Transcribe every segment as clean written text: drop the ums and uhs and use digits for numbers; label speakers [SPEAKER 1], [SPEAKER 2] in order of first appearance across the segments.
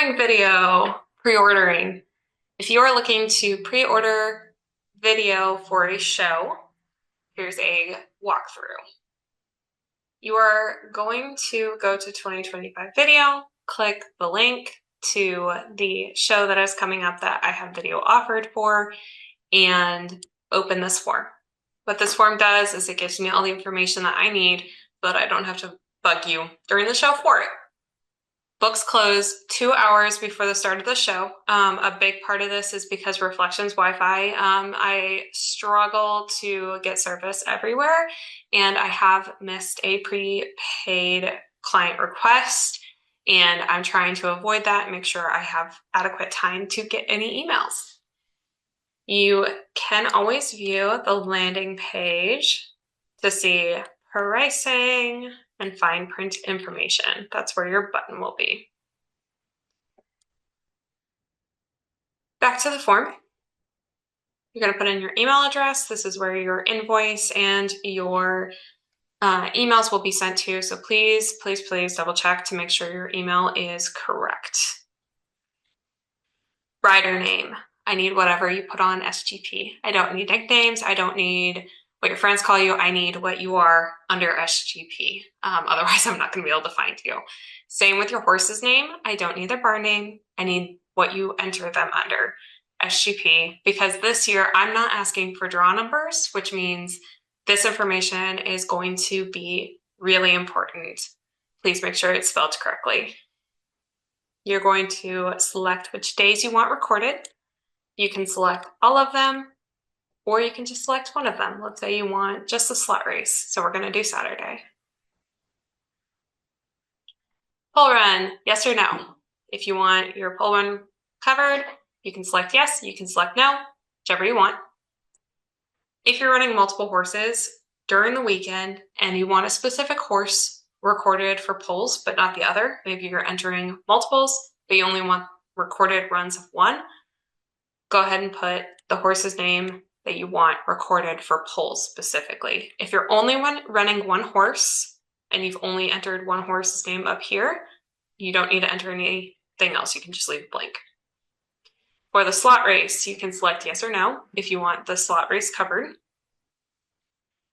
[SPEAKER 1] During video pre-ordering, if you are looking to pre-order video for a show, here's a walkthrough. You are going to go to 2025 video, click the link to the show that is coming up that I have video offered for, and open this form. What this form does is it gives me all the information that I need, but I don't have to bug you during the show for it. Books close 2 hours before the start of the show. A big part of this is because Reflections Wi-Fi. I struggle to get service everywhere, and I have missed a prepaid client request, and I'm trying to avoid that and make sure I have adequate time to get any emails. You can always view the landing page to see pricing and fine print information. That's where your button will be. Back to the form. You're going to put in your email address. This is where your invoice and your emails will be sent to. So please, please, please double check to make sure your email is correct. Rider name. I need whatever you put on SGP. I don't need nicknames. I don't need what your friends call you. I need what you are under SGP. Otherwise, I'm not going to be able to find you. Same with your horse's name. I don't need their barn name. I need what you enter them under, SGP, because this year I'm not asking for draw numbers, which means this information is going to be really important. Please make sure it's spelled correctly. You're going to select which days you want recorded. You can select all of them, or you can just select one of them. Let's say you want just a slot race. So we're going to do Saturday. Pole run, yes or no. If you want your pole run covered, you can select yes, you can select no, whichever you want. If you're running multiple horses during the weekend and you want a specific horse recorded for poles, but not the other, maybe you're entering multiples, but you only want recorded runs of one, go ahead and put the horse's name that you want recorded for poles specifically. If you're only running one horse and you've only entered one horse's name up here, you don't need to enter anything else. You can just leave it blank. For the slot race, you can select yes or no if you want the slot race covered.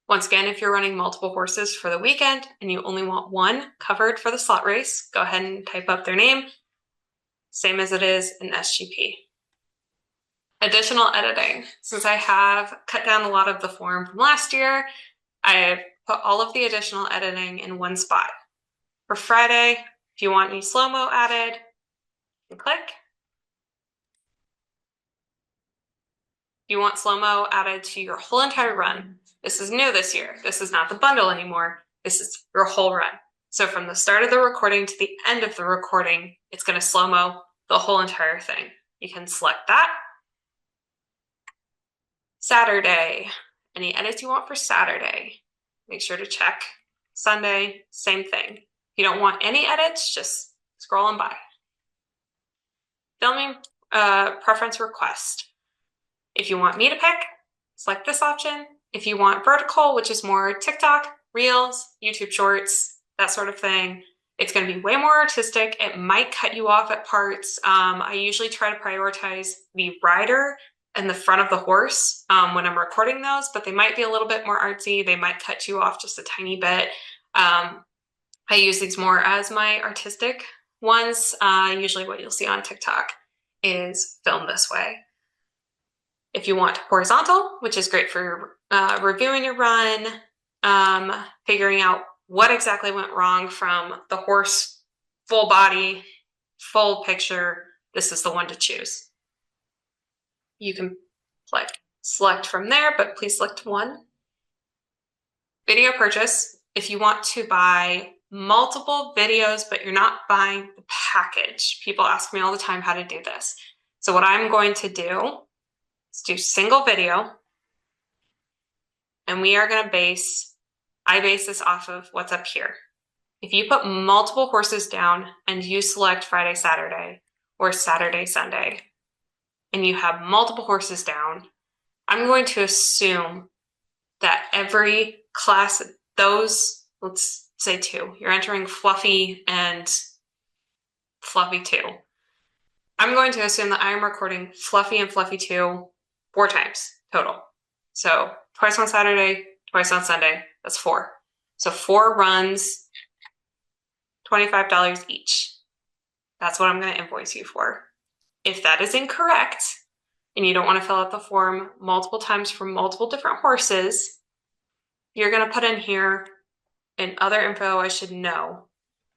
[SPEAKER 1] Once again, if you're running multiple horses for the weekend and you only want one covered for the slot race, go ahead and type up their name, same as it is in SGP. Additional editing. Since I have cut down a lot of the form from last year, I put all of the additional editing in one spot. For Friday, if you want any slow-mo added, you can click. If you want slow-mo added to your whole entire run, this is new this year. This is not the bundle anymore. This is your whole run. So from the start of the recording to the end of the recording, it's going to slow-mo the whole entire thing. You can select that. Saturday, any edits you want for Saturday, make sure to check. Sunday, same thing. If you don't want any edits, just scroll on by. Filming preference request. If you want me to pick, select this option. If you want vertical, which is more TikTok, Reels, YouTube Shorts, that sort of thing, it's going to be way more artistic. It might cut you off at parts. I usually try to prioritize the rider and the front of the horse when I'm recording those, but they might be a little bit more artsy. They might cut you off just a tiny bit. I use these more as my artistic ones. Usually what you'll see on TikTok is filmed this way. If you want horizontal, which is great for reviewing your run, figuring out what exactly went wrong from the horse, full body, full picture, this is the one to choose. You can select from there, but please select one. Video purchase. If you want to buy multiple videos, but you're not buying the package. People ask me all the time how to do this. So what I'm going to do is do single video. And we are going to I base this off of what's up here. If you put multiple horses down and you select Friday, Saturday, or Saturday, Sunday, and you have multiple horses down, I'm going to assume that every class, those, let's say two, you're entering Fluffy and Fluffy 2. I'm going to assume that I'm recording Fluffy and Fluffy 2 4 times total. So twice on Saturday, twice on Sunday. That's 4. So 4 runs, $25 each. That's what I'm going to invoice you for. If that is incorrect, and you don't want to fill out the form multiple times for multiple different horses, you're going to put in here and other info I should know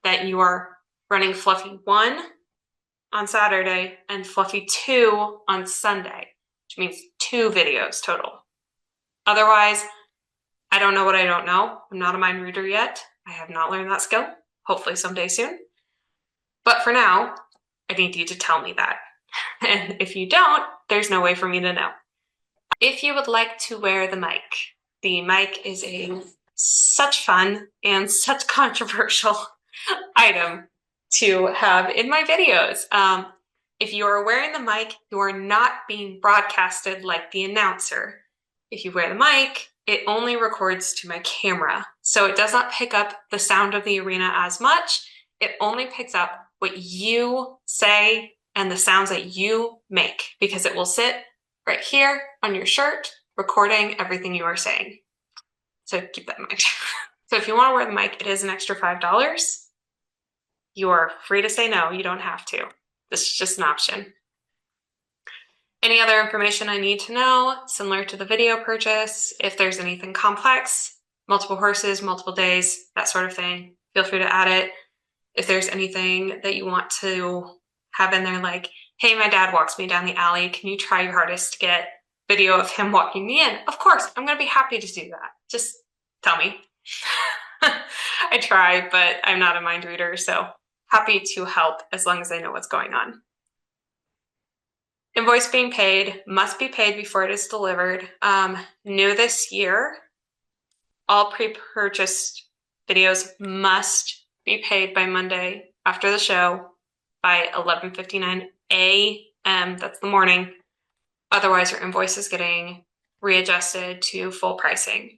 [SPEAKER 1] that you are running Fluffy 1 on Saturday and Fluffy 2 on Sunday, which means 2 videos total. Otherwise, I don't know what I don't know. I'm not a mind reader yet. I have not learned that skill. Hopefully someday soon. But for now, I need you to tell me that. And if you don't, there's no way for me to know. If you would like to wear the mic is a such fun and such controversial item to have in my videos. If you are wearing the mic, you are not being broadcasted like the announcer. If you wear the mic, it only records to my camera. So it does not pick up the sound of the arena as much. It only picks up what you say and the sounds that you make, because it will sit right here on your shirt, recording everything you are saying. So keep that in mind. So if you want to wear the mic, it is an extra $5. You are free to say no. You don't have to. This is just an option. Any other information I need to know, similar to the video purchase, if there's anything complex, multiple horses, multiple days, that sort of thing, feel free to add it. If there's anything that you want to have in there, like, hey, my dad walks me down the alley, can you try your hardest to get video of him walking me in? Of course, I'm going to be happy to do that. Just tell me. I try, but I'm not a mind reader, so happy to help as long as I know what's going on. Invoice being paid must be paid before it is delivered. New this year, all pre-purchased videos must be paid by Monday after the show by 11:59 a.m. That's the morning. Otherwise, your invoice is getting readjusted to full pricing.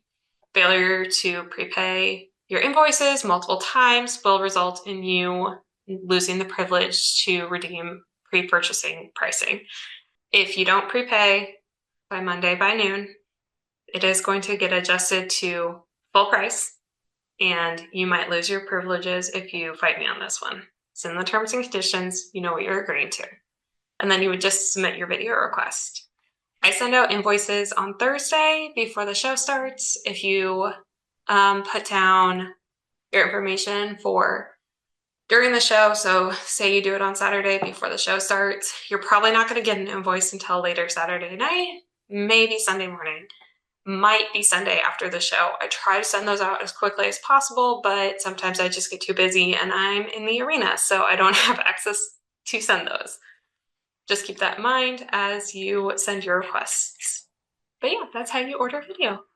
[SPEAKER 1] Failure to prepay your invoices multiple times will result in you losing the privilege to redeem pre-purchasing pricing. If you don't prepay by Monday by noon, it is going to get adjusted to full price, and you might lose your privileges if you fight me on this one. It's in the terms and conditions. You know what you're agreeing to. And then you would just submit your video request. I send out invoices on Thursday before the show starts. If you put down your information for during the show, so say you do it on Saturday before the show starts, you're probably not going to get an invoice until later Saturday night, maybe Sunday morning, might be Sunday after the show. I try to send those out as quickly as possible, but sometimes I just get too busy and I'm in the arena, so I don't have access to send those. Just keep that in mind as you send your requests. But yeah, that's how you order video.